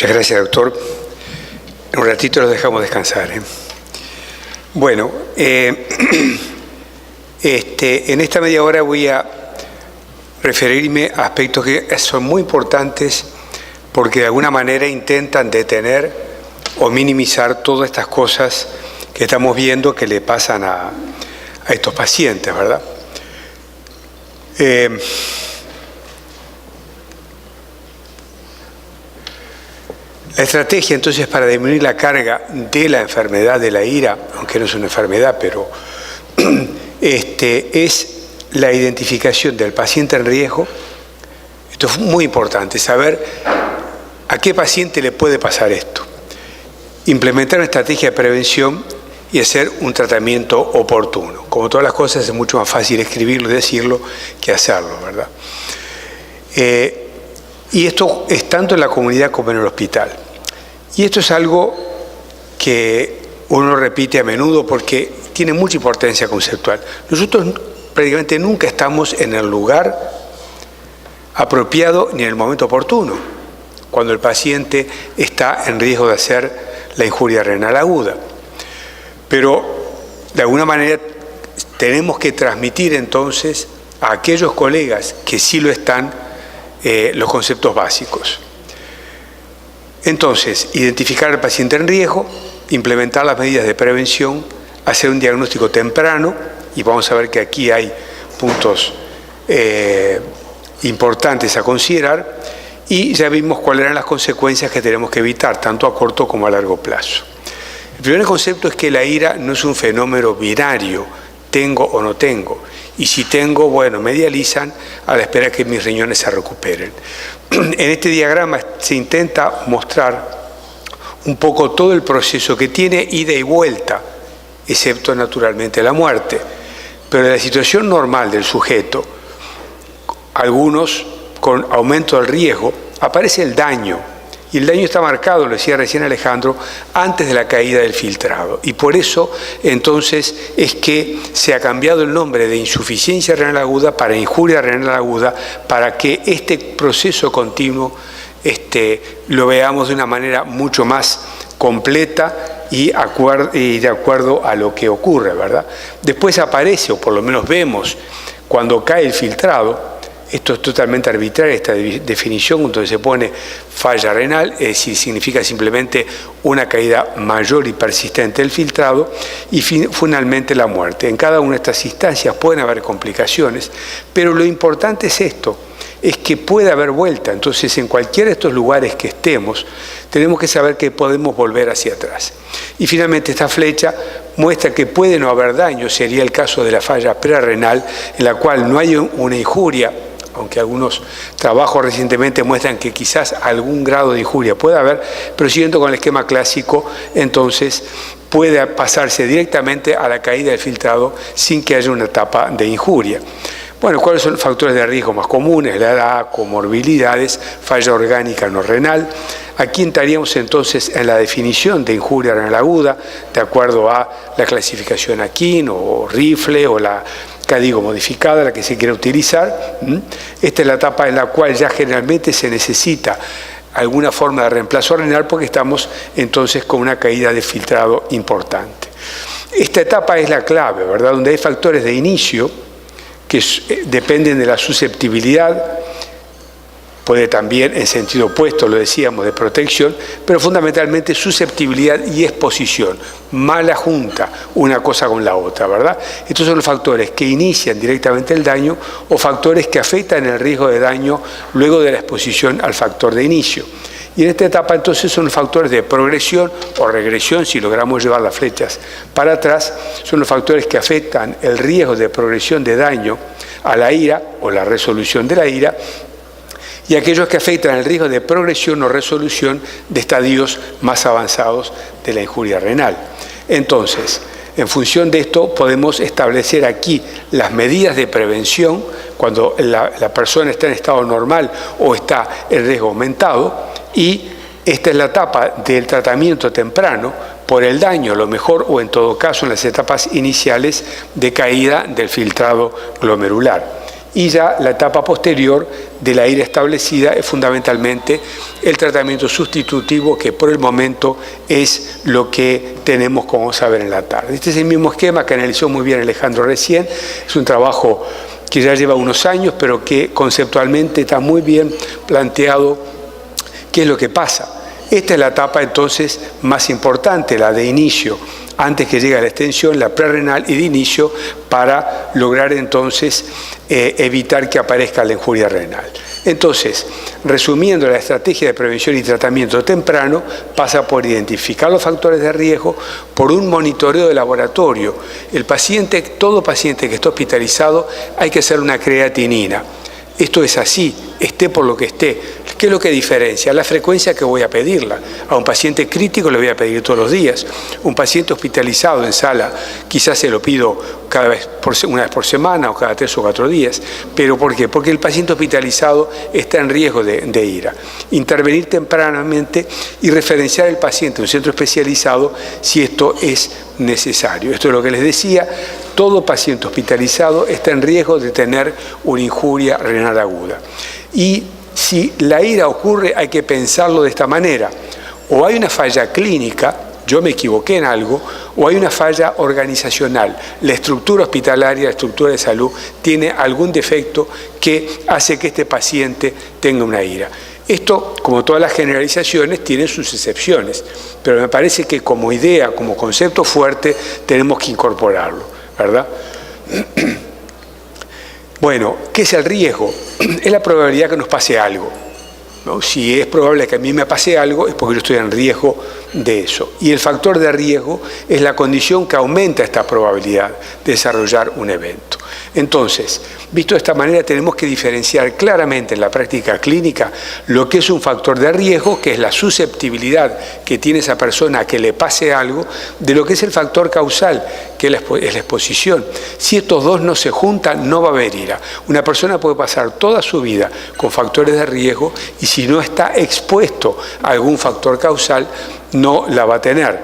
Muchas gracias, doctor. En un ratito los dejamos descansar. Bueno, en esta media hora voy a referirme a aspectos que son muy importantes porque de alguna manera intentan detener o minimizar todas estas cosas que estamos viendo que le pasan a estos pacientes, ¿verdad? La estrategia entonces para disminuir la carga de la enfermedad de la ira, aunque no es una enfermedad, pero es la identificación del paciente en riesgo. Esto es muy importante, saber a qué paciente le puede pasar esto. Implementar una estrategia de prevención y hacer un tratamiento oportuno. Como todas las cosas es mucho más fácil escribirlo y decirlo que hacerlo, ¿verdad? Y esto es tanto en la comunidad como en el hospital. Y esto es algo que uno repite a menudo porque tiene mucha importancia conceptual. Nosotros prácticamente nunca estamos en el lugar apropiado ni en el momento oportuno, cuando el paciente está en riesgo de hacer la injuria renal aguda. Pero de alguna manera tenemos que transmitir entonces a aquellos colegas que sí lo están los conceptos básicos. Entonces, identificar al paciente en riesgo, implementar las medidas de prevención, hacer un diagnóstico temprano, y vamos a ver que aquí hay puntos importantes a considerar, y ya vimos cuáles eran las consecuencias que tenemos que evitar, tanto a corto como a largo plazo. El primer concepto es que la ira no es un fenómeno binario, tengo o no tengo. Y si tengo, bueno, me dializan a la espera que mis riñones se recuperen. En este diagrama se intenta mostrar un poco todo el proceso que tiene ida y vuelta, excepto naturalmente la muerte. Pero en la situación normal del sujeto, algunos con aumento del riesgo, aparece el daño. Y el daño está marcado, lo decía recién Alejandro, antes de la caída del filtrado. Y por eso, entonces, es que se ha cambiado el nombre de insuficiencia renal aguda para injuria renal aguda, para que este proceso continuo lo veamos de una manera mucho más completa y de acuerdo a lo que ocurre, ¿verdad? Después aparece, o por lo menos vemos, cuando cae el filtrado. Esto es totalmente arbitraria, esta definición, donde se pone falla renal, es decir, significa simplemente una caída mayor y persistente del filtrado, y finalmente la muerte. En cada una de estas instancias pueden haber complicaciones, pero lo importante es esto, es que puede haber vuelta. Entonces, en cualquiera de estos lugares que estemos, tenemos que saber que podemos volver hacia atrás. Y finalmente esta flecha muestra que puede no haber daño, sería el caso de la falla prerrenal, en la cual no hay una injuria, aunque algunos trabajos recientemente muestran que quizás algún grado de injuria pueda haber, pero siguiendo con el esquema clásico, entonces puede pasarse directamente a la caída del filtrado sin que haya una etapa de injuria. Bueno, ¿cuáles son los factores de riesgo más comunes? La edad, comorbilidades, falla orgánica no renal. Aquí entraríamos entonces en la definición de injuria renal aguda, de acuerdo a la clasificación Akin o Rifle o la CADIGO modificada, la que se quiere utilizar. Esta es la etapa en la cual ya generalmente se necesita alguna forma de reemplazo renal porque estamos entonces con una caída de filtrado importante. Esta etapa es la clave, ¿verdad? Donde hay factores de inicio que dependen de la susceptibilidad, puede también en sentido opuesto, lo decíamos, de protección, pero fundamentalmente susceptibilidad y exposición, mala junta una cosa con la otra, ¿verdad? Estos son los factores que inician directamente el daño o factores que afectan el riesgo de daño luego de la exposición al factor de inicio. Y en esta etapa entonces son los factores de progresión o regresión, si logramos llevar las flechas para atrás, son los factores que afectan el riesgo de progresión de daño a la ira o la resolución de la ira, y aquellos que afectan el riesgo de progresión o resolución de estadios más avanzados de la injuria renal. Entonces, en función de esto, podemos establecer aquí las medidas de prevención cuando la persona está en estado normal o está en riesgo aumentado, y esta es la etapa del tratamiento temprano por el daño, lo mejor, o en todo caso en las etapas iniciales de caída del filtrado glomerular. Y ya la etapa posterior de la IRA establecida es fundamentalmente el tratamiento sustitutivo, que por el momento es lo que tenemos como saber en la tarde. Este es el mismo esquema que analizó muy bien Alejandro recién. Es un trabajo que ya lleva unos años, pero que conceptualmente está muy bien planteado qué es lo que pasa. Esta es la etapa entonces más importante, la de inicio, antes que llegue a la extensión, la prerrenal y de inicio, para lograr entonces evitar que aparezca la injuria renal. Entonces, resumiendo, la estrategia de prevención y tratamiento temprano pasa por identificar los factores de riesgo, por un monitoreo de laboratorio. Todo paciente que está hospitalizado, hay que hacer una creatinina. Esto es así, esté por lo que esté. ¿Qué es lo que diferencia? La frecuencia que voy a pedirla. A un paciente crítico le voy a pedir todos los días. Un paciente hospitalizado en sala, quizás se lo pido una vez por semana o cada 3 o 4 días. ¿Pero por qué? Porque el paciente hospitalizado está en riesgo de IRA. Intervenir tempranamente y referenciar al paciente a un centro especializado si esto es necesario. Esto es lo que les decía. Todo paciente hospitalizado está en riesgo de tener una injuria renal aguda. Y si la IRA ocurre, hay que pensarlo de esta manera. O hay una falla clínica, yo me equivoqué en algo, o hay una falla organizacional. La estructura hospitalaria, la estructura de salud, tiene algún defecto que hace que este paciente tenga una IRA. Esto, como todas las generalizaciones, tiene sus excepciones, pero me parece que como idea, como concepto fuerte, tenemos que incorporarlo, ¿verdad? Bueno, ¿qué es el riesgo? Es la probabilidad que nos pase algo, ¿no? Si es probable que a mí me pase algo, es porque yo estoy en riesgo de eso. Y el factor de riesgo es la condición que aumenta esta probabilidad de desarrollar un evento. Entonces, visto de esta manera, tenemos que diferenciar claramente en la práctica clínica lo que es un factor de riesgo, que es la susceptibilidad que tiene esa persona a que le pase algo, de lo que es el factor causal, que es la exposición. Si estos dos no se juntan, no va a haber IRA. Una persona puede pasar toda su vida con factores de riesgo y si no está expuesto a algún factor causal, no la va a tener.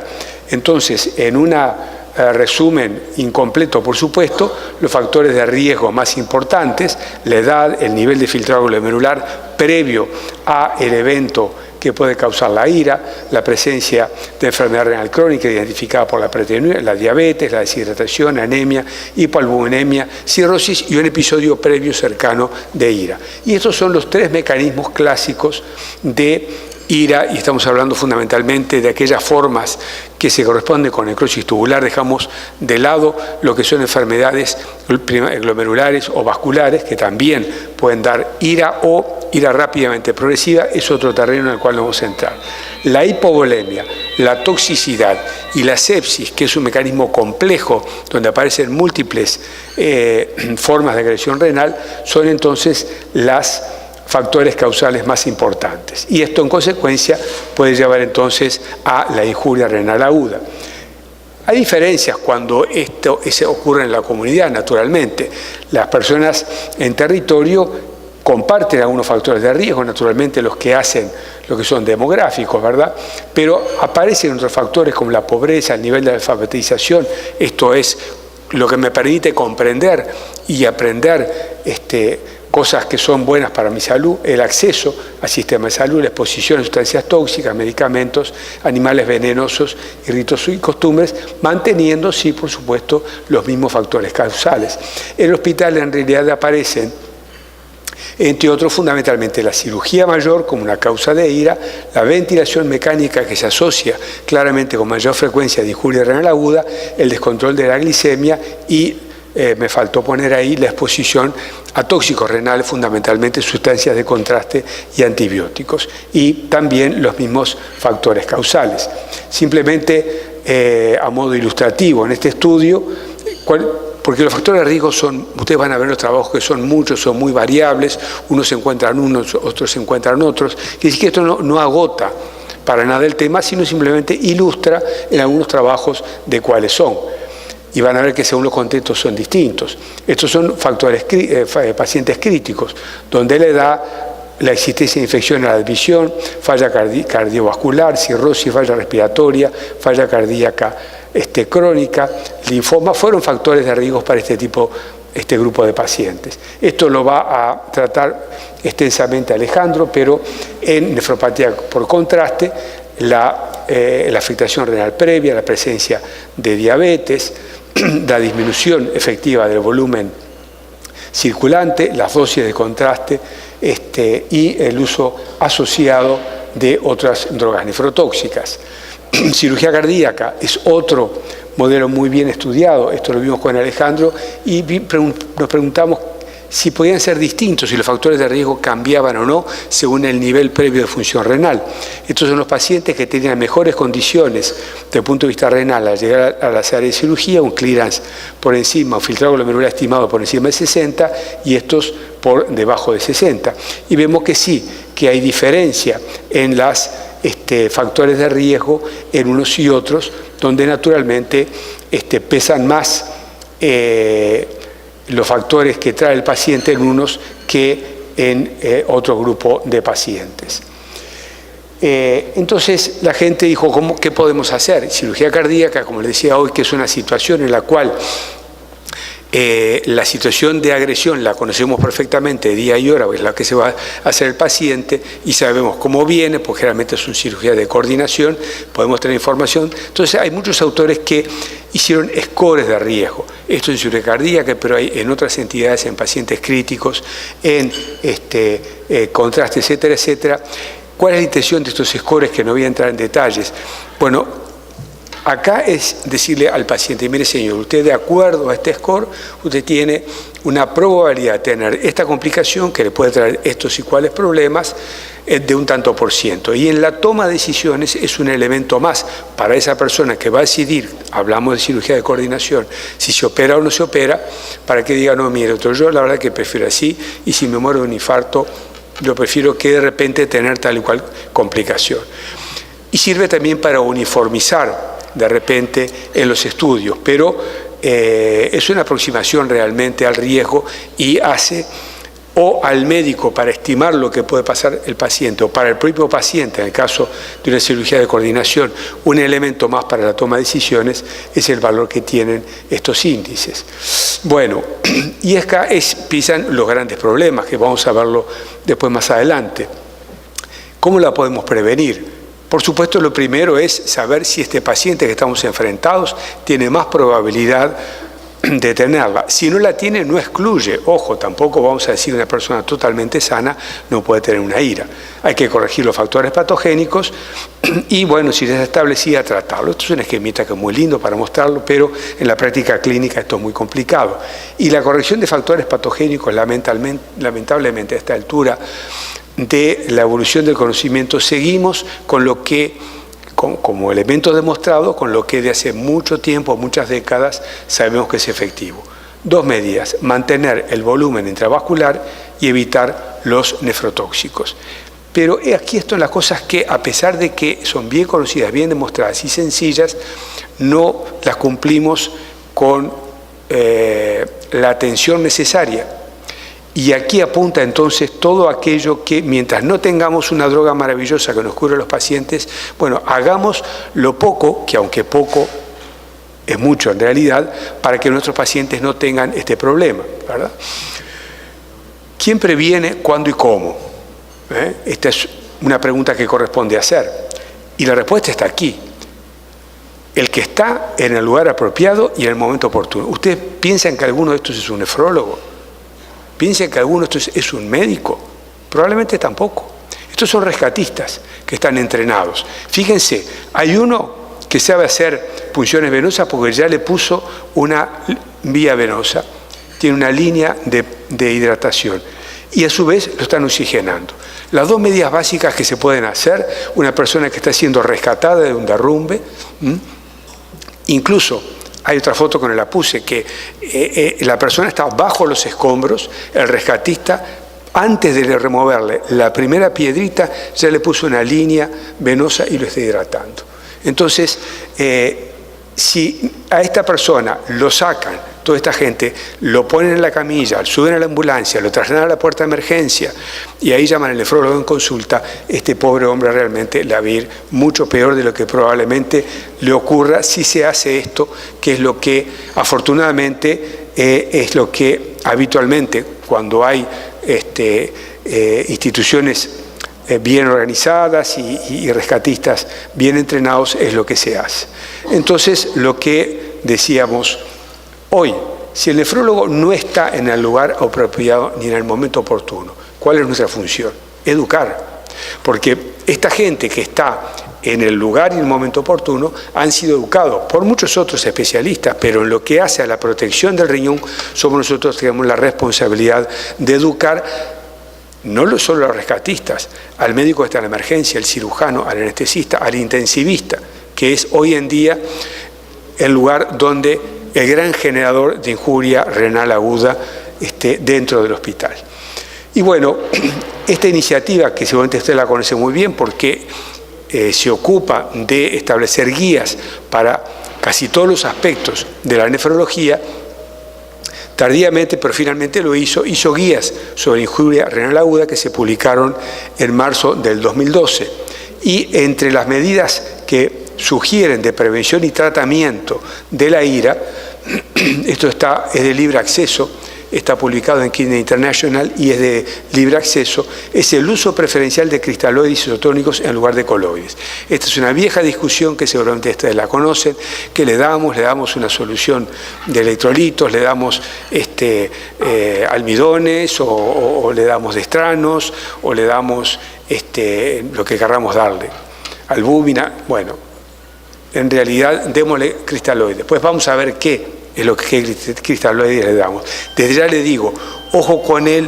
Entonces, en una resumen incompleto, por supuesto, los factores de riesgo más importantes, la edad, el nivel de filtrado glomerular previo al evento que puede causar la IRA, la presencia de enfermedad renal crónica identificada por la proteinuria, la diabetes, la deshidratación, anemia, hipoalbuminemia, cirrosis y un episodio previo cercano de IRA. Y estos son los 3 mecanismos clásicos de IRA, y estamos hablando fundamentalmente de aquellas formas que se corresponden con necrosis tubular. Dejamos de lado lo que son enfermedades glomerulares o vasculares, que también pueden dar IRA o IRA rápidamente progresiva. Es otro terreno en el cual no vamos a entrar. La hipovolemia, la toxicidad y la sepsis, que es un mecanismo complejo donde aparecen múltiples formas de agresión renal, son entonces las factores causales más importantes. Y esto en consecuencia puede llevar entonces a la injuria renal aguda. Hay diferencias cuando esto ocurre en la comunidad, naturalmente. Las personas en territorio comparten algunos factores de riesgo, naturalmente los que hacen lo que son demográficos, ¿verdad? Pero aparecen otros factores como la pobreza, el nivel de alfabetización. Esto es lo que me permite comprender y aprender cosas que son buenas para mi salud, el acceso al sistema de salud, la exposición a sustancias tóxicas, medicamentos, animales venenosos y ritos y costumbres, manteniendo, sí, por supuesto, los mismos factores causales. En el hospital en realidad aparecen, entre otros, fundamentalmente la cirugía mayor como una causa de IRA, la ventilación mecánica que se asocia claramente con mayor frecuencia de injuria renal aguda, el descontrol de la glicemia y me faltó poner ahí la exposición a tóxicos renales, fundamentalmente sustancias de contraste y antibióticos, y también los mismos factores causales. Simplemente a modo ilustrativo, en este estudio, porque los factores de riesgo ustedes van a ver los trabajos que son muchos, son muy variables, unos se encuentran unos, otros se encuentran otros, quiere decir que esto no agota para nada el tema, sino simplemente ilustra en algunos trabajos de cuáles son. Y van a ver que según los contextos son distintos. Estos son factores pacientes críticos, donde le da la existencia de infección a la visión, falla cardiovascular, cirrosis, falla respiratoria, falla cardíaca crónica, linfoma, fueron factores de riesgo para este tipo este grupo de pacientes. Esto lo va a tratar extensamente Alejandro, pero en nefropatía por contraste, la afectación renal previa, la presencia de diabetes, la disminución efectiva del volumen circulante, las dosis de contraste y el uso asociado de otras drogas nefrotóxicas. Cirugía cardíaca es otro modelo muy bien estudiado, esto lo vimos con Alejandro, y nos preguntamos si podían ser distintos, si los factores de riesgo cambiaban o no según el nivel previo de función renal. Estos son los pacientes que tenían mejores condiciones desde el punto de vista renal al llegar a las áreas de cirugía, un clearance por encima, un filtrado glomerular estimado por encima de 60 y estos por debajo de 60. Y vemos que sí, que hay diferencia en los factores de riesgo en unos y otros, donde naturalmente pesan más los factores que trae el paciente en unos que en otro grupo de pacientes. Entonces la gente dijo, ¿qué podemos hacer? Cirugía cardíaca, como les decía hoy, que es una situación en la cual la situación de agresión la conocemos perfectamente, día y hora, es la que se va a hacer el paciente y sabemos cómo viene, porque generalmente es una cirugía de coordinación, podemos tener información. Entonces hay muchos autores que hicieron scores de riesgo. Esto en cirugía cardíaca, pero hay en otras entidades, en pacientes críticos, en contraste, etcétera, etcétera. ¿Cuál es la intención de estos scores? Que no voy a entrar en detalles. Bueno, acá es decirle al paciente, mire señor, usted de acuerdo a este score, usted tiene una probabilidad de tener esta complicación que le puede traer estos y cuáles problemas de un tanto por ciento. Y en la toma de decisiones es un elemento más para esa persona que va a decidir, hablamos de cirugía de coordinación, si se opera o no se opera, para que diga, no, mire, doctor, yo la verdad que prefiero así, y si me muero de un infarto, yo prefiero que de repente tener tal y cual complicación. Y sirve también para uniformizar de repente en los estudios, pero es una aproximación realmente al riesgo y hace o al médico para estimar lo que puede pasar el paciente o para el propio paciente, en el caso de una cirugía de coordinación, un elemento más para la toma de decisiones es el valor que tienen estos índices. Bueno, y acá empiezan los grandes problemas, que vamos a verlo después más adelante. ¿Cómo la podemos prevenir? Por supuesto, lo primero es saber si este paciente que estamos enfrentados tiene más probabilidad de tenerla. Si no la tiene, no excluye. Ojo, tampoco vamos a decir que una persona totalmente sana no puede tener una ira. Hay que corregir los factores patogénicos y, bueno, si ya está establecida, tratarlo. Esto es un esquemita que es muy lindo para mostrarlo, pero en la práctica clínica esto es muy complicado. Y la corrección de factores patogénicos, lamentablemente a esta altura de la evolución del conocimiento, seguimos con lo que, como elemento demostrado, con lo que de hace mucho tiempo, muchas décadas, sabemos que es efectivo. Dos medidas: mantener el volumen intravascular y evitar los nefrotóxicos. Pero aquí están las cosas que, a pesar de que son bien conocidas, bien demostradas y sencillas, no las cumplimos con la atención necesaria. Y aquí apunta entonces todo aquello que, mientras no tengamos una droga maravillosa que nos cure a los pacientes, bueno, hagamos lo poco, que aunque poco es mucho en realidad, para que nuestros pacientes no tengan este problema, ¿verdad? ¿Quién previene, cuándo y cómo? Esta es una pregunta que corresponde hacer. Y la respuesta está aquí. El que está en el lugar apropiado y en el momento oportuno. ¿Ustedes piensan que alguno de estos es un nefrólogo? ¿Piensan que alguno de estos es un médico? Probablemente tampoco. Estos son rescatistas que están entrenados. Fíjense, hay uno que sabe hacer punciones venosas porque ya le puso una vía venosa, tiene una línea de hidratación y a su vez lo están oxigenando. Las dos medidas básicas que se pueden hacer, una persona que está siendo rescatada de un derrumbe, incluso hay otra foto que no la puse, que la persona está bajo los escombros, el rescatista, antes de removerle la primera piedrita, ya le puso una línea venosa y lo está hidratando. Entonces, si a esta persona lo sacan, toda esta gente, lo ponen en la camilla, suben a la ambulancia, lo trasladan a la puerta de emergencia y ahí llaman al nefrólogo en consulta, este pobre hombre realmente la va a ir mucho peor de lo que probablemente le ocurra si se hace esto, que es lo que afortunadamente es lo que habitualmente cuando hay instituciones bien organizadas y rescatistas bien entrenados es lo que se hace. Entonces, lo que decíamos hoy, si el nefrólogo no está en el lugar apropiado ni en el momento oportuno, ¿cuál es nuestra función? Educar. Porque esta gente que está en el lugar y en el momento oportuno han sido educados por muchos otros especialistas, pero en lo que hace a la protección del riñón, somos nosotros que tenemos la responsabilidad de educar no solo a los rescatistas, al médico que está en la emergencia, al cirujano, al anestesista, al intensivista, que es hoy en día el lugar donde el gran generador de injuria renal aguda dentro del hospital. Y bueno, esta iniciativa, que seguramente usted la conoce muy bien porque se ocupa de establecer guías para casi todos los aspectos de la nefrología, tardíamente, pero finalmente lo hizo guías sobre injuria renal aguda que se publicaron en marzo del 2012. Y entre las medidas que sugieren de prevención y tratamiento de la ira, esto es de libre acceso, está publicado en Kidney International y es de libre acceso, es el uso preferencial de cristaloides isotónicos en lugar de coloides. Esta es una vieja discusión que seguramente ustedes la conocen, que le damos una solución de electrolitos, le damos almidones o le damos destranos o le damos lo que querramos darle, albúmina. Bueno, en realidad démosle cristaloides. Pues vamos a ver qué es lo que cristaloides le damos. Desde ya le digo, ojo con él.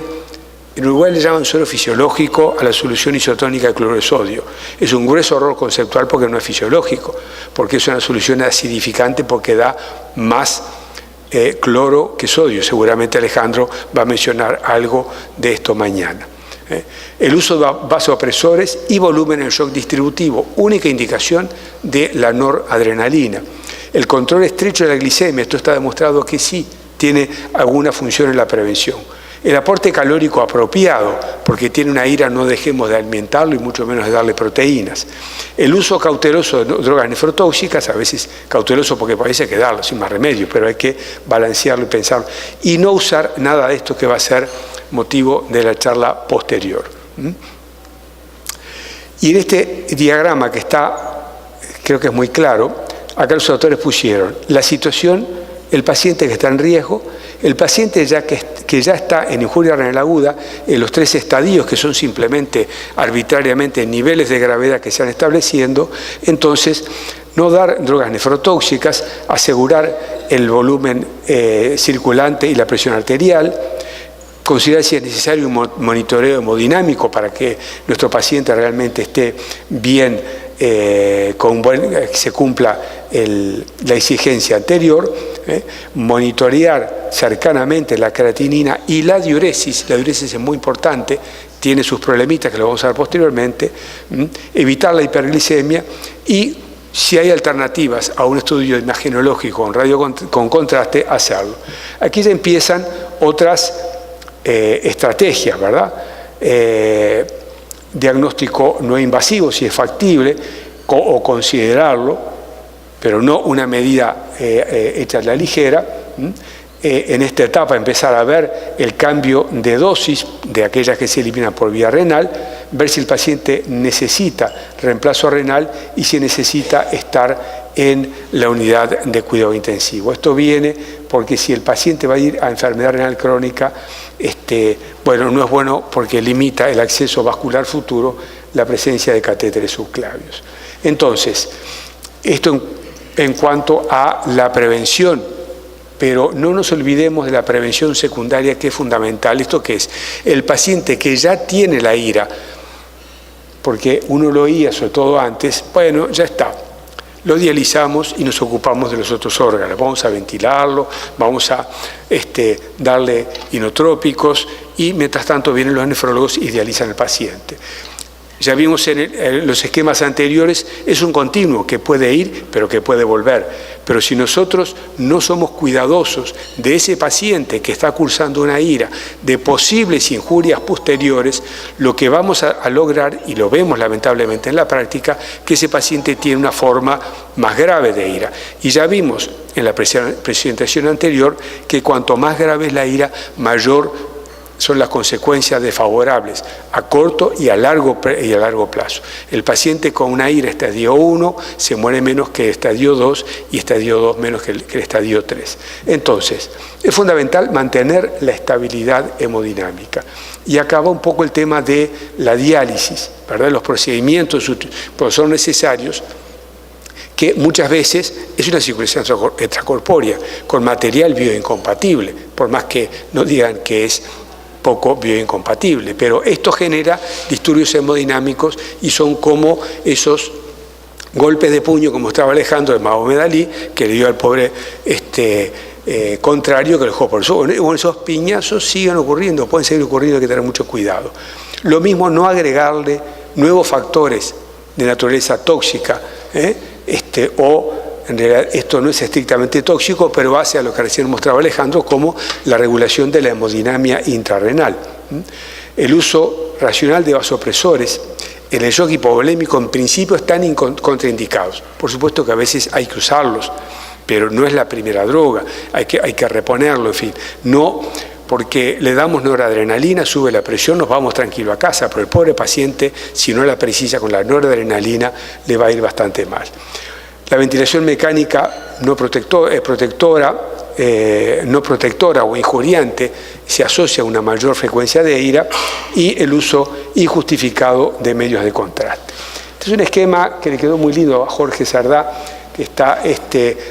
En Uruguay le llaman suero fisiológico a la solución isotónica de cloruro de sodio. Es un grueso error conceptual porque no es fisiológico, porque es una solución acidificante porque da más cloro que sodio. Seguramente Alejandro va a mencionar algo de esto mañana. El uso de vasopresores y volumen en shock distributivo, única indicación de la noradrenalina. El control estrecho de la glicemia, esto está demostrado que sí tiene alguna función en la prevención. El aporte calórico apropiado, porque tiene una ira, no dejemos de alimentarlo y mucho menos de darle proteínas. El uso cauteloso de drogas nefrotóxicas, a veces cauteloso porque parece que darlo sin más remedio, pero hay que balancearlo y pensarlo. Y no usar nada de esto que va a ser motivo de la charla posterior. Y en este diagrama que está, creo que es muy claro, acá los autores pusieron la situación, el paciente que está en riesgo, el paciente que ya está en injuria renal aguda, en los 3 estadios que son simplemente arbitrariamente niveles de gravedad que se van estableciendo, entonces no dar drogas nefrotóxicas, asegurar el volumen circulante y la presión arterial, considerar si es necesario un monitoreo hemodinámico para que nuestro paciente realmente esté bien, se cumpla la exigencia anterior, monitorear cercanamente la creatinina y la diuresis. La diuresis es muy importante, tiene sus problemitas que lo vamos a ver posteriormente, evitar la hiperglicemia y si hay alternativas a un estudio imagenológico con contraste, hacerlo. Aquí ya empiezan otras estrategias, ¿verdad? Diagnóstico no invasivo, si es factible, o considerarlo, pero no una medida hecha a la ligera. En esta etapa empezar a ver el cambio de dosis de aquellas que se eliminan por vía renal, ver si el paciente necesita reemplazo renal y si necesita estar en la unidad de cuidado intensivo. Esto viene porque si el paciente va a ir a enfermedad renal crónica, bueno, no es bueno porque limita el acceso vascular futuro la presencia de catéteres subclavios. Entonces, esto en cuanto a la prevención, pero no nos olvidemos de la prevención secundaria que es fundamental. ¿Esto qué es? El paciente que ya tiene la ira, porque uno lo oía sobre todo antes, bueno, ya está. Lo dializamos y nos ocupamos de los otros órganos. Vamos a ventilarlo, vamos a darle inotrópicos y mientras tanto vienen los nefrólogos y dializan al paciente. Ya vimos en los esquemas anteriores, es un continuo que puede ir, pero que puede volver. Pero si nosotros no somos cuidadosos de ese paciente que está cursando una ira, de posibles injurias posteriores, lo que vamos a lograr, y lo vemos lamentablemente en la práctica, que ese paciente tiene una forma más grave de ira. Y ya vimos en la presentación anterior, que cuanto más grave es la ira, mayor son las consecuencias desfavorables a corto y a largo plazo. El paciente con una ira estadio 1 se muere menos que estadio 2 y estadio 2 menos que el estadio 3. Entonces, es fundamental mantener la estabilidad hemodinámica. Y acaba un poco el tema de la diálisis, ¿verdad? Los procedimientos pues son necesarios, que muchas veces es una circulación extracorpórea con material bioincompatible, por más que no digan que es poco bioincompatible, pero esto genera disturbios hemodinámicos y son como esos golpes de puño, como estaba Alejandro de Mahomed Ali, que le dio al pobre contrario, que lo dejó por eso. Bueno, esos piñazos siguen ocurriendo, pueden seguir ocurriendo, hay que tener mucho cuidado. Lo mismo no agregarle nuevos factores de naturaleza tóxica, o en realidad esto no es estrictamente tóxico, pero hace a lo que recién mostraba Alejandro, como la regulación de la hemodinamia intrarrenal. El uso racional de vasopresores en el shock hipovolémico en principio están contraindicados. Por supuesto que a veces hay que usarlos, pero no es la primera droga, hay que reponerlo, en fin. No porque le damos noradrenalina, sube la presión, nos vamos tranquilo a casa, pero el pobre paciente, si no la precisa con la noradrenalina, le va a ir bastante mal. La ventilación mecánica no protectora o injuriante se asocia a una mayor frecuencia de ira y el uso injustificado de medios de contraste. Este es un esquema que le quedó muy lindo a Jorge Sardá, que está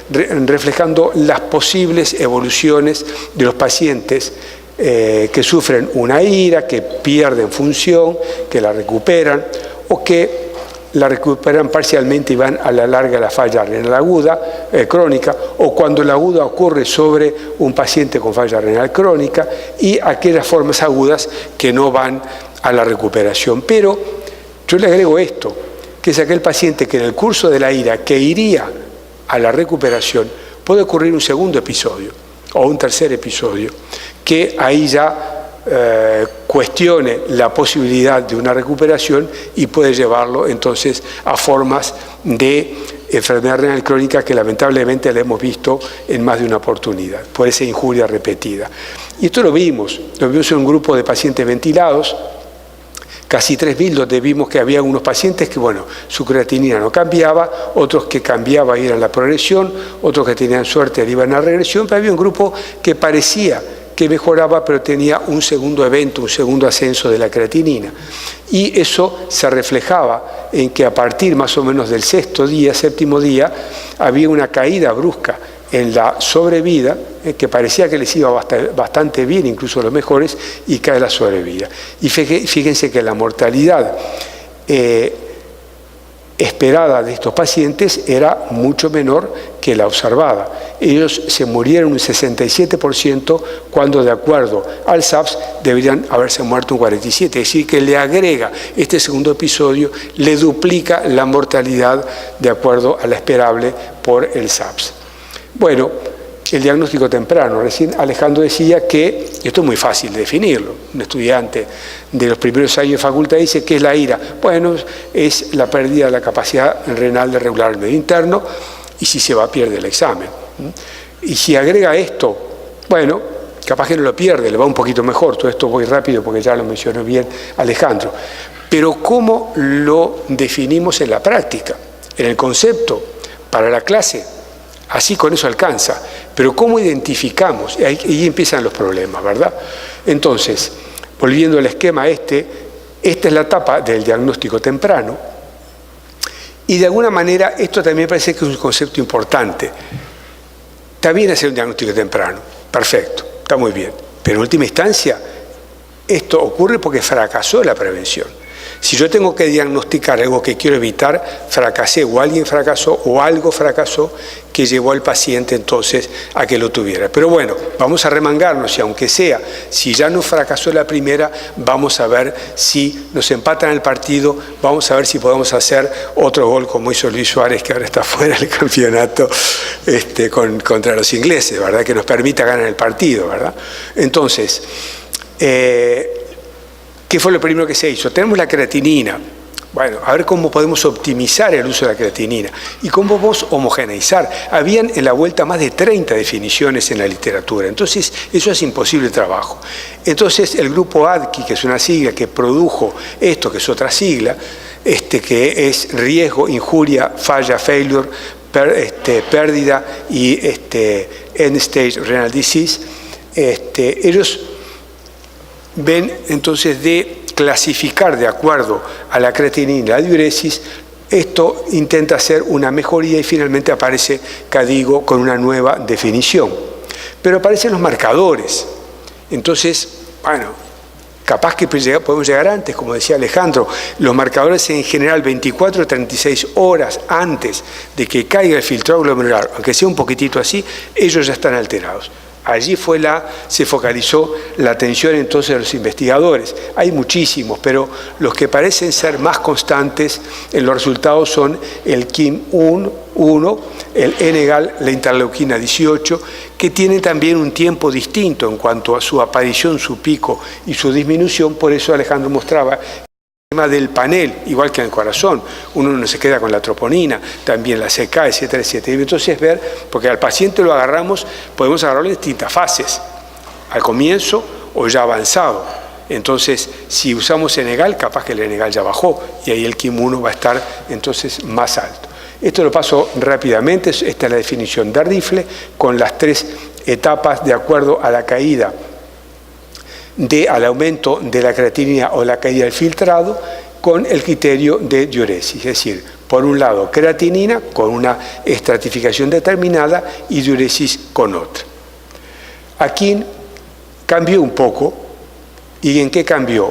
reflejando las posibles evoluciones de los pacientes que sufren una ira, que pierden función, que la recuperan o que la recuperan parcialmente y van a la larga a la falla renal aguda, crónica, o cuando la aguda ocurre sobre un paciente con falla renal crónica, y aquellas formas agudas que no van a la recuperación. Pero yo le agrego esto, que es aquel paciente que en el curso de la ira, que iría a la recuperación, puede ocurrir un segundo episodio o un tercer episodio, que ahí ya cuestione la posibilidad de una recuperación y puede llevarlo entonces a formas de enfermedad renal crónica que lamentablemente la hemos visto en más de una oportunidad, por esa injuria repetida. Y esto lo vimos en un grupo de pacientes ventilados, casi 3.000, donde vimos que había unos pacientes que, bueno, su creatinina no cambiaba, otros que cambiaba y era la progresión, otros que tenían suerte y iban a la regresión, pero había un grupo que parecía que mejoraba, pero tenía un segundo evento, un segundo ascenso de la creatinina. Y eso se reflejaba en que a partir más o menos del séptimo día, había una caída brusca en la sobrevida, que parecía que les iba bastante bien, incluso los mejores, y cae la sobrevida. Y fíjense que la mortalidad esperada de estos pacientes era mucho menor que la observada. Ellos se murieron un 67% cuando, de acuerdo al SAPS, deberían haberse muerto un 47%. Es decir, que le agrega este segundo episodio, le duplica la mortalidad de acuerdo a la esperable por el SAPS. Bueno, el diagnóstico temprano. Recién Alejandro decía que, esto es muy fácil de definirlo, un estudiante de los primeros años de facultad dice que es la ira. Bueno, es la pérdida de la capacidad renal de regular el medio interno, y si se va pierde el examen. Y si agrega esto, bueno, capaz que no lo pierde, le va un poquito mejor. Todo esto voy rápido porque ya lo mencionó bien Alejandro. Pero ¿cómo lo definimos en la práctica? En el concepto, para la clase, así con eso alcanza, pero ¿cómo identificamos? Y ahí empiezan los problemas, ¿verdad? Entonces, volviendo al esquema esta es la etapa del diagnóstico temprano, y de alguna manera esto también parece que es un concepto importante. Está bien hacer un diagnóstico temprano, perfecto, está muy bien, pero en última instancia esto ocurre porque fracasó la prevención. Si yo tengo que diagnosticar algo que quiero evitar, fracasé, o alguien fracasó, o algo fracasó que llevó al paciente entonces a que lo tuviera. Pero bueno, vamos a remangarnos, y aunque sea, si ya no fracasó la primera, vamos a ver si nos empatan el partido, vamos a ver si podemos hacer otro gol como hizo Luis Suárez, que ahora está fuera del campeonato contra los ingleses, ¿verdad? Que nos permita ganar el partido, ¿verdad? Entonces, ¿qué fue lo primero que se hizo? Tenemos la creatinina. Bueno, a ver cómo podemos optimizar el uso de la creatinina y cómo podemos homogeneizar. Habían en la vuelta más de 30 definiciones en la literatura, entonces eso es imposible trabajo. Entonces el grupo ADKI, que es una sigla que produjo esto, que es otra sigla, que es riesgo, injuria, falla, failure, pérdida y end-stage renal disease, ellos ven entonces de clasificar de acuerdo a la creatinina y la diuresis. Esto intenta hacer una mejoría y finalmente aparece KDIGO con una nueva definición. Pero aparecen los marcadores. Entonces, bueno, capaz que podemos llegar antes, como decía Alejandro. Los marcadores en general 24 o 36 horas antes de que caiga el filtrado glomerular, aunque sea un poquitito así, ellos ya están alterados. Allí se focalizó la atención entonces de los investigadores. Hay muchísimos, pero los que parecen ser más constantes en los resultados son el KIM-1, el N-gal, la interleuquina 18, que tiene también un tiempo distinto en cuanto a su aparición, su pico y su disminución. Por eso Alejandro mostraba el tema del panel, igual que en el corazón. Uno no se queda con la troponina, también la CK, etcétera, etcétera. Y entonces ver, porque al paciente lo agarramos, podemos agarrarlo en distintas fases, al comienzo o ya avanzado. Entonces, si usamos N-gal, capaz que el N-gal ya bajó y ahí el KIM-1 va a estar entonces más alto. Esto lo paso rápidamente. Esta es la definición de rifle con las 3 etapas de acuerdo a la caída al aumento de la creatinina o la caída del filtrado con el criterio de diuresis. Es decir, por un lado creatinina con una estratificación determinada y diuresis con otra. Aquí cambió un poco. ¿Y en qué cambió?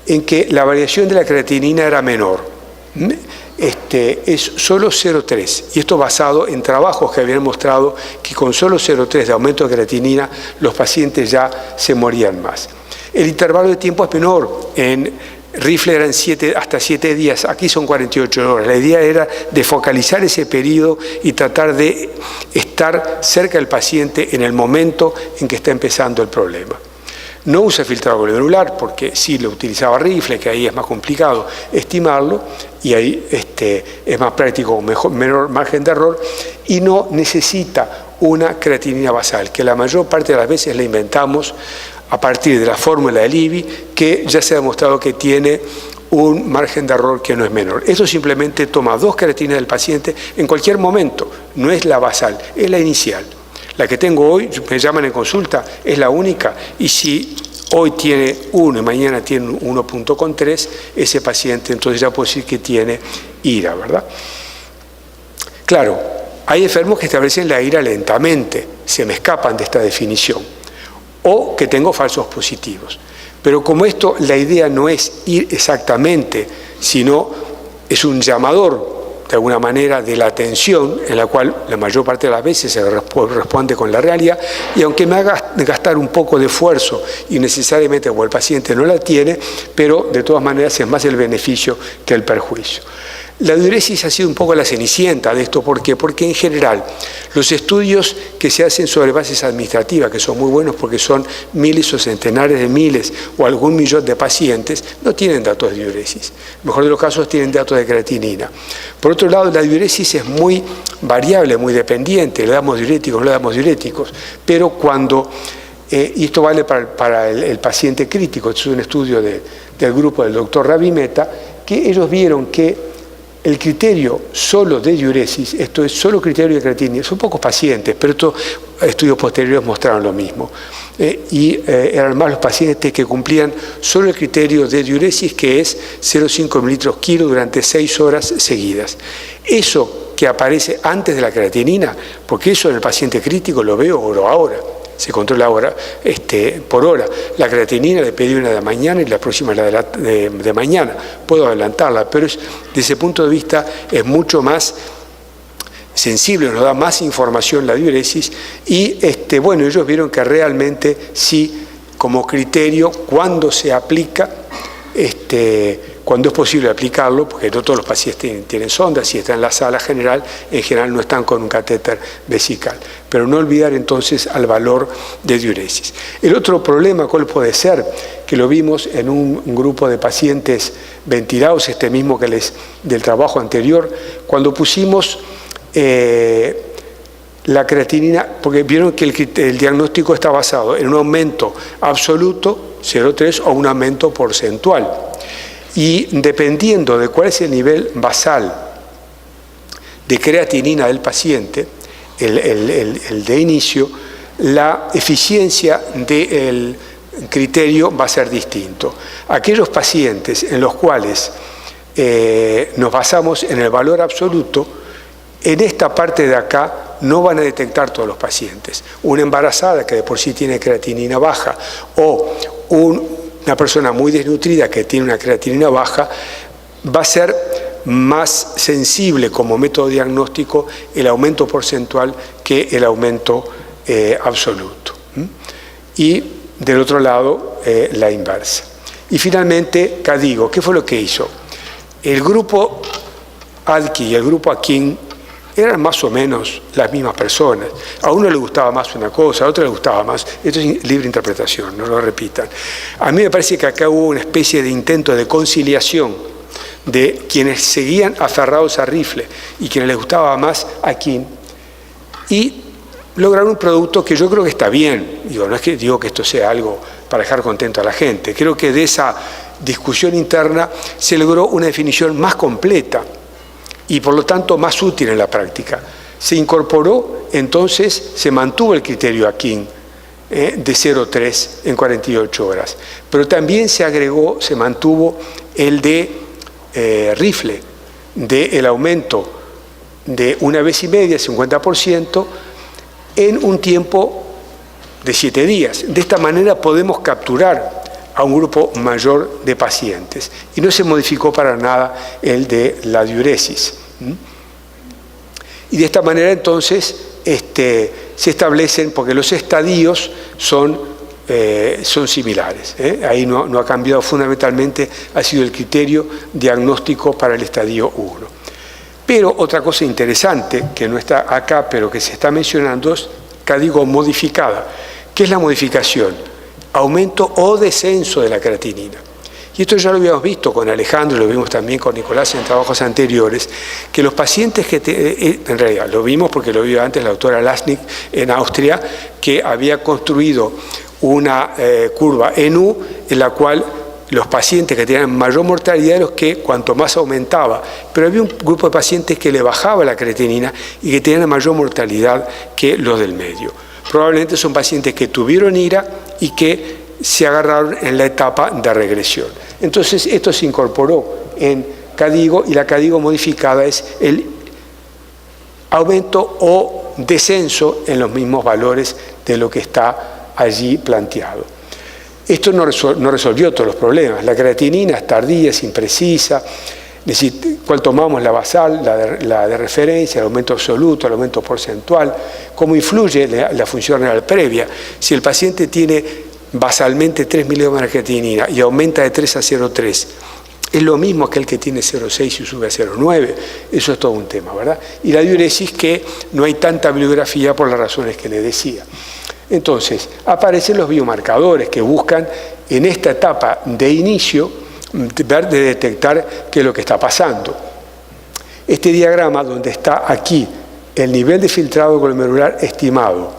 En que la variación de la creatinina era menor. Es solo 0,3 y esto basado en trabajos que habían mostrado que con solo 0,3 de aumento de creatinina los pacientes ya se morían más. El intervalo de tiempo es menor. En rifle eran hasta 7 días, aquí son 48 horas. La idea era de focalizar ese periodo y tratar de estar cerca del paciente en el momento en que está empezando el problema. No usa filtrado glomerular porque sí lo utilizaba rifle, que ahí es más complicado estimarlo y ahí es más práctico, menor margen de error, y no necesita una creatinina basal, que la mayor parte de las veces la inventamos a partir de la fórmula del IBI, que ya se ha demostrado que tiene un margen de error que no es menor. Eso simplemente toma 2 creatininas del paciente en cualquier momento, no es la basal, es la inicial. La que tengo hoy, me llaman en consulta, es la única, y si hoy tiene 1 y mañana tiene 1.3, ese paciente entonces ya puedo decir que tiene IRA, ¿verdad? Claro, hay enfermos que establecen la IRA lentamente, se me escapan de esta definición, o que tengo falsos positivos. Pero como esto, la idea no es ir exactamente, sino es un llamador, de alguna manera, de la atención, en la cual la mayor parte de las veces se responde con la realidad, y aunque me haga gastar un poco de esfuerzo y necesariamente como el paciente no la tiene, pero de todas maneras es más el beneficio que el perjuicio. La diuresis ha sido un poco la cenicienta de esto. ¿Por qué? Porque en general los estudios que se hacen sobre bases administrativas, que son muy buenos porque son miles o centenares de miles o algún millón de pacientes, no tienen datos de diuresis. En el mejor de los casos tienen datos de creatinina. Por otro lado, la diuresis es muy variable, muy dependiente. Le damos diuréticos, no le damos diuréticos. Pero cuando, y esto vale para el paciente crítico, esto es un estudio del grupo del doctor Ravi Mehta, que ellos vieron que el criterio solo de diuresis, esto es solo criterio de creatinina, son pocos pacientes, pero estos estudios posteriores mostraron lo mismo. Eran más los pacientes que cumplían solo el criterio de diuresis, que es 0,5 mililitros kilo durante 6 horas seguidas. Eso que aparece antes de la creatinina, porque eso en el paciente crítico lo veo hora a hora. Se controla ahora por hora. La creatinina le pedí una de mañana y la próxima la de mañana. Puedo adelantarla, pero desde ese punto de vista es mucho más sensible, nos da más información la diuresis y bueno, ellos vieron que realmente sí, como criterio, cuando se aplica, cuando es posible aplicarlo, porque no todos los pacientes tienen sondas, si están en la sala general, en general no están con un catéter vesical. Pero no olvidar entonces al valor de diuresis. El otro problema, ¿cuál puede ser? Que lo vimos en un grupo de pacientes ventilados, este mismo que del trabajo anterior, cuando pusimos la creatinina, porque vieron que el diagnóstico está basado en un aumento absoluto, 0,3, o un aumento porcentual. Y dependiendo de cuál es el nivel basal de creatinina del paciente, el de inicio, la eficiencia del criterio va a ser distinto. Aquellos pacientes en los cuales nos basamos en el valor absoluto, en esta parte de acá no van a detectar todos los pacientes. Una embarazada que de por sí tiene creatinina baja o una persona muy desnutrida que tiene una creatinina baja va a ser más sensible como método diagnóstico el aumento porcentual que el aumento absoluto. Y del otro lado, la inversa. Y finalmente, CADIGO, ¿qué fue lo que hizo? El grupo ADKI y el grupo AKIN eran más o menos las mismas personas. A uno le gustaba más una cosa, a otro le gustaba más. Esto es libre interpretación, no lo repitan. A mí me parece que acá hubo una especie de intento de conciliación de quienes seguían aferrados a rifle y quienes les gustaba más AKIN, y lograron un producto que yo creo que está bien. No es que digo que esto sea algo para dejar contento a la gente. Creo que de esa discusión interna se logró una definición más completa y por lo tanto más útil en la práctica. Se incorporó, entonces se mantuvo el criterio AKIN de 0,3 en 48 horas, pero también se agregó, se mantuvo el de rifle, del aumento de 1,5 veces, 50%, en un tiempo de 7 días. De esta manera podemos capturar a un grupo mayor de pacientes. Y no se modificó para nada el de la diuresis. Y de esta manera entonces se establecen, porque los estadios son similares. Ahí no ha cambiado, fundamentalmente ha sido el criterio diagnóstico para el estadio 1. Pero otra cosa interesante, que no está acá, pero que se está mencionando, es CADIGO modificada. ¿Qué es la modificación? Aumento o descenso de la creatinina. Y esto ya lo habíamos visto con Alejandro, lo vimos también con Nicolás en trabajos anteriores, que los pacientes en realidad lo vimos porque lo vio antes la doctora Lasnik en Austria, que había construido una curva en U en la cual los pacientes que tenían mayor mortalidad eran los que cuanto más aumentaba, pero había un grupo de pacientes que le bajaba la creatinina y que tenían mayor mortalidad que los del medio. Probablemente son pacientes que tuvieron IRA y que se agarraron en la etapa de regresión. Entonces esto se incorporó en CADIGO y la CADIGO modificada es el aumento o descenso en los mismos valores de lo que está allí planteado. Esto no resolvió todos los problemas. La creatinina es tardía, es imprecisa. ¿Cuál tomamos? La basal, la de referencia, el aumento absoluto, el aumento porcentual. ¿Cómo influye la función renal previa? Si el paciente tiene basalmente 3 miligramos de creatinina y aumenta de 3 a 0,3, es lo mismo que el que tiene 0,6 y sube a 0,9. Eso es todo un tema, ¿verdad? Y la diuresis, que no hay tanta bibliografía por las razones que le decía. Entonces, aparecen los biomarcadores que buscan en esta etapa de inicio de detectar qué es lo que está pasando. Este diagrama donde está aquí el nivel de filtrado glomerular estimado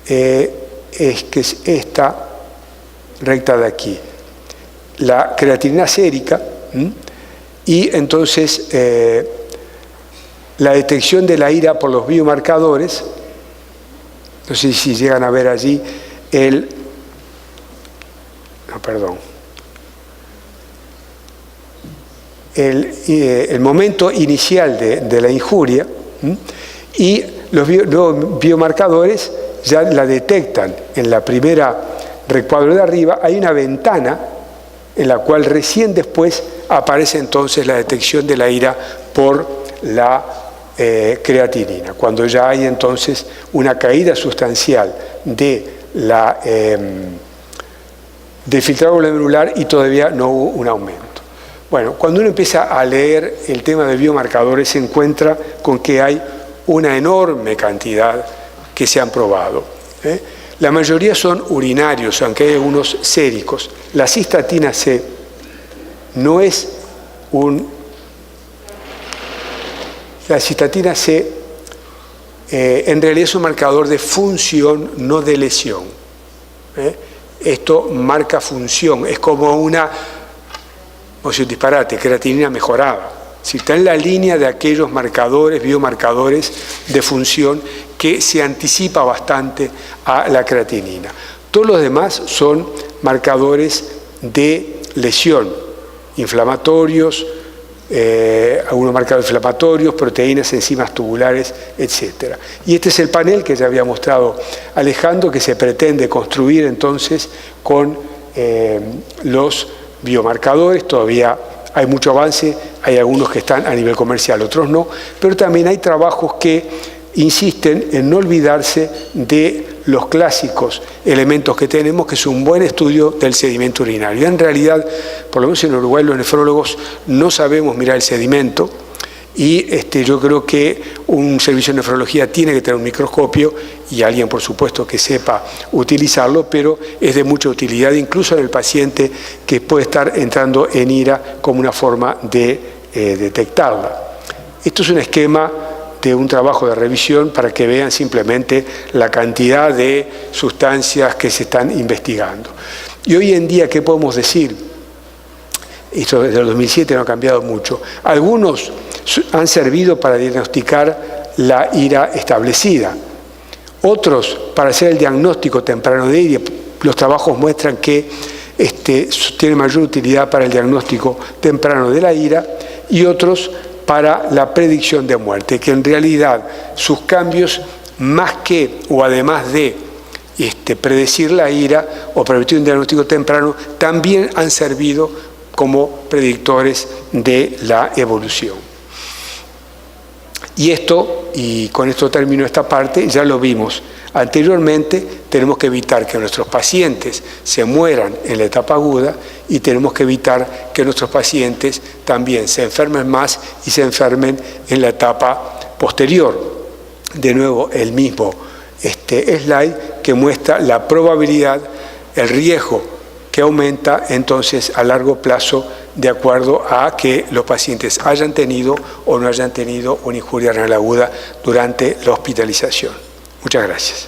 es que es esta recta de aquí, la creatinina sérica, y entonces la detección de la IRA por los biomarcadores. No sé si llegan a ver allí el momento inicial de la injuria, y los biomarcadores ya la detectan en la primera recuadro de arriba. Hay una ventana en la cual recién después aparece entonces la detección de la IRA por la creatinina, cuando ya hay entonces una caída sustancial de del filtrado glomerular y todavía no hubo un aumento. Bueno, cuando uno empieza a leer el tema de biomarcadores se encuentra con que hay una enorme cantidad que se han probado. La mayoría son urinarios, aunque hay algunos séricos. La cistatina C no es La cistatina C en realidad es un marcador de función, no de lesión. Esto marca función, es como un disparate, creatinina mejorada. Si está en la línea de aquellos marcadores, biomarcadores de función que se anticipa bastante a la creatinina. Todos los demás son marcadores de lesión, inflamatorios, algunos marcadores inflamatorios, proteínas, enzimas tubulares, etc. Y este es el panel que ya había mostrado Alejandro, que se pretende construir entonces con los biomarcadores. Todavía hay mucho avance, hay algunos que están a nivel comercial, otros no, pero también hay trabajos que insisten en no olvidarse de los clásicos elementos que tenemos, que es un buen estudio del sedimento urinario. En realidad, por lo menos en Uruguay, los nefrólogos no sabemos mirar el sedimento y yo creo que un servicio de nefrología tiene que tener un microscopio y alguien, por supuesto, que sepa utilizarlo, pero es de mucha utilidad, incluso en el paciente que puede estar entrando en ira como una forma de detectarla. Esto es un esquema de un trabajo de revisión para que vean simplemente la cantidad de sustancias que se están investigando. Y hoy en día, ¿qué podemos decir? Esto desde el 2007 no ha cambiado mucho. Algunos han servido para diagnosticar la ira establecida, otros para hacer el diagnóstico temprano de ira. Los trabajos muestran que tiene mayor utilidad para el diagnóstico temprano de la ira, y otros para la predicción de muerte, que en realidad sus cambios, más que o además de predecir la ira o permitir un diagnóstico temprano, también han servido como predictores de la evolución. Y esto, y con esto termino esta parte, ya lo vimos anteriormente, tenemos que evitar que nuestros pacientes se mueran en la etapa aguda y tenemos que evitar que nuestros pacientes también se enfermen más y se enfermen en la etapa posterior. De nuevo, el mismo slide que muestra la probabilidad, el riesgo que aumenta entonces a largo plazo de acuerdo a que los pacientes hayan tenido o no hayan tenido una injuria renal aguda durante la hospitalización. Muchas gracias.